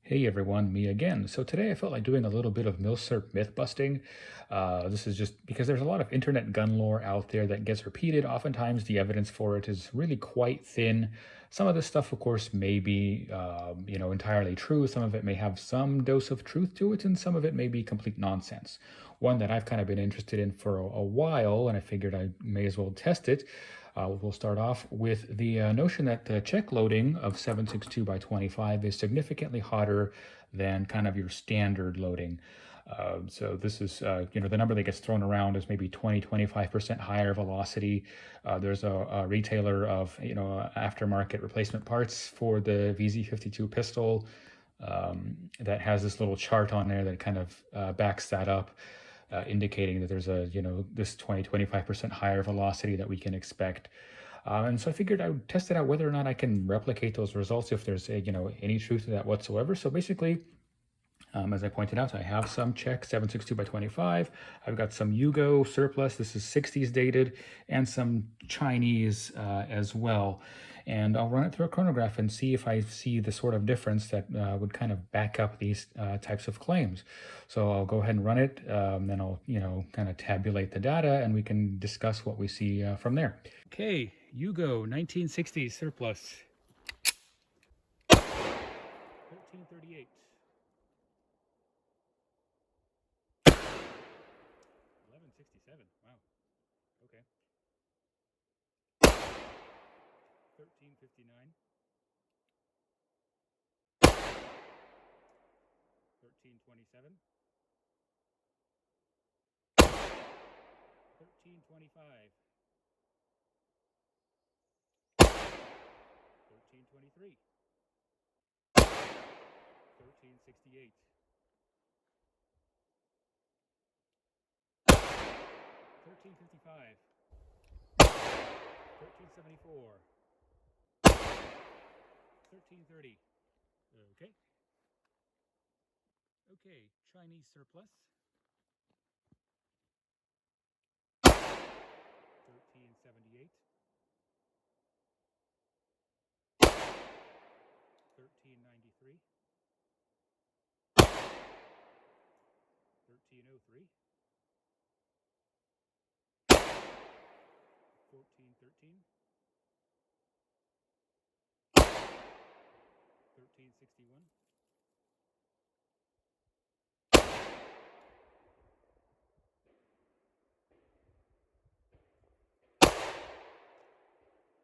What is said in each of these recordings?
Hey everyone, me again. So today I felt like doing a little bit of Milsurp myth busting. This is just because there's a lot of internet gun lore out there that gets repeated. Oftentimes the evidence for it is really quite thin. Some of this stuff, of course, may be, entirely true. Some of it may have some dose of truth to it, and some of it may be complete nonsense. One that I've kind of been interested in for a while, and I figured I may as well test it. We'll start off with the notion that the Czech loading of 762 by 25 is significantly hotter than kind of your standard loading. So this is, the number that gets thrown around is maybe 25% higher velocity. There's a retailer of, aftermarket replacement parts for the VZ52 pistol that has this little chart on there that kind of backs that up, indicating that there's this 25% higher velocity that we can expect. And so I figured I would test it out whether or not I can replicate those results if there's any truth to that whatsoever. So basically, as I pointed out, I have some Czech 762 by 25. I've got some Yugo surplus. This is 60s dated, and some Chinese as well. And I'll run it through a chronograph and see if I see the sort of difference that would kind of back up these types of claims. So I'll go ahead and run it, then I'll kind of tabulate the data, and we can discuss what we see from there. Okay, Yugo 1960s surplus 1338. 1167. Wow. Okay. 1359. 1327. 1325. 1323. 1368. 1355. 1374. 1330. Okay. Okay, Chinese surplus. 1378. 1393. 1303. 1413. 1361.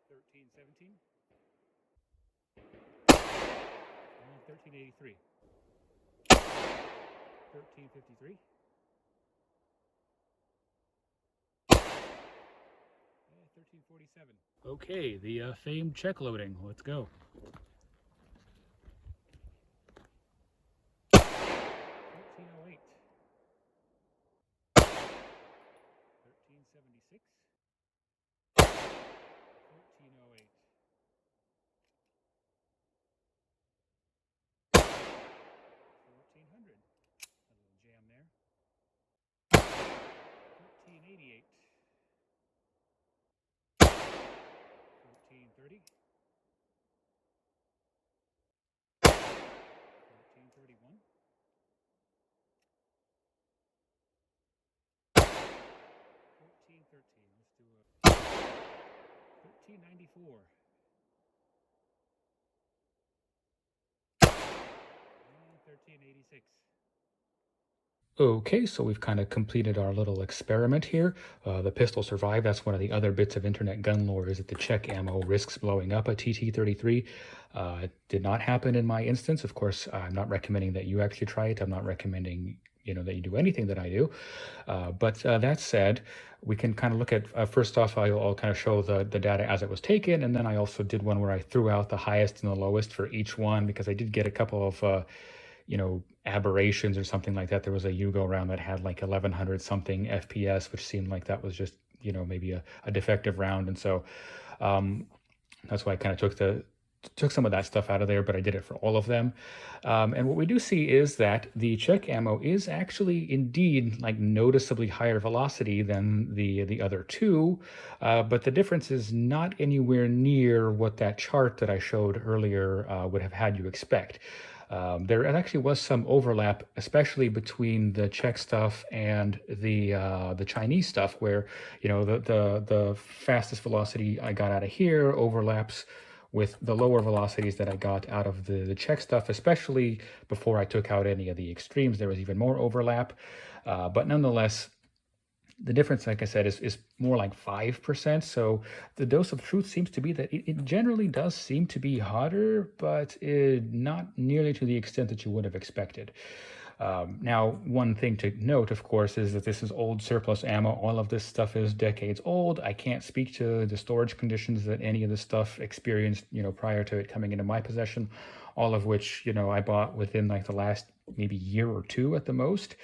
1317. 1383. 1353. 1347. Okay, the famed Czech loading. Let's go. 1308. 1376. 1308. 1400. A little jam there. 1388. 1430. 1431. 1413. Let's do a 1394. 1386. Okay, so we've kind of completed our little experiment here. The pistol survived. That's one of the other bits of internet gun lore, is that the Czech ammo risks blowing up a TT-33. It did not happen in my instance. Of course, I'm not recommending that you actually try it. I'm not recommending that you do anything that I do. But that said, we can kind of look at, first off, I'll kind of show the data as it was taken, and then I also did one where I threw out the highest and the lowest for each one, because I did get a couple of aberrations or something like that. There was a Yugo round that had like 1100 something FPS, which seemed like that was just, maybe a defective round. And so that's why I kind of took some of that stuff out of there, but I did it for all of them. And what we do see is that the Czech ammo is actually indeed like noticeably higher velocity than the other two, but the difference is not anywhere near what that chart that I showed earlier would have had you expect. There actually was some overlap, especially between the Czech stuff and the Chinese stuff, where the fastest velocity I got out of here overlaps with the lower velocities that I got out of the Czech stuff, especially before I took out any of the extremes. There was even more overlap, but nonetheless, the difference, like I said, is more like 5%. So the dose of truth seems to be that it generally does seem to be hotter, but not nearly to the extent that you would have expected. Now, one thing to note, of course, is that this is old surplus ammo. All of this stuff is decades old. I can't speak to the storage conditions that any of this stuff experienced, prior to it coming into my possession, all of which, I bought within like the last maybe year or two at the most.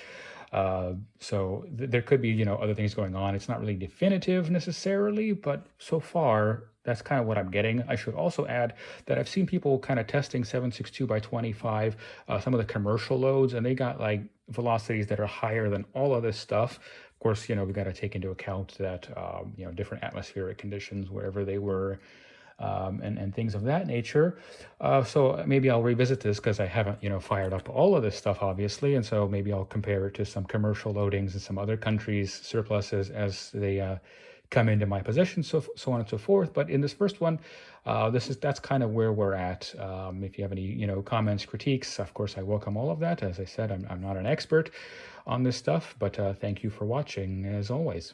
So there could be, other things going on. It's not really definitive necessarily, but so far that's kind of what I'm getting. I should also add that I've seen people kind of testing 7.62 by 25, some of the commercial loads, and they got like velocities that are higher than all of this stuff. Of course, we've got to take into account that, different atmospheric conditions, wherever they were, and things of that nature. So maybe I'll revisit this because I haven't, fired up all of this stuff, obviously. And so maybe I'll compare it to some commercial loadings in some other countries' surpluses as they come into my possession, so on and so forth. But in this first one, that's kind of where we're at. If you have any, comments, critiques, of course, I welcome all of that. As I said, I'm not an expert on this stuff, but thank you for watching as always.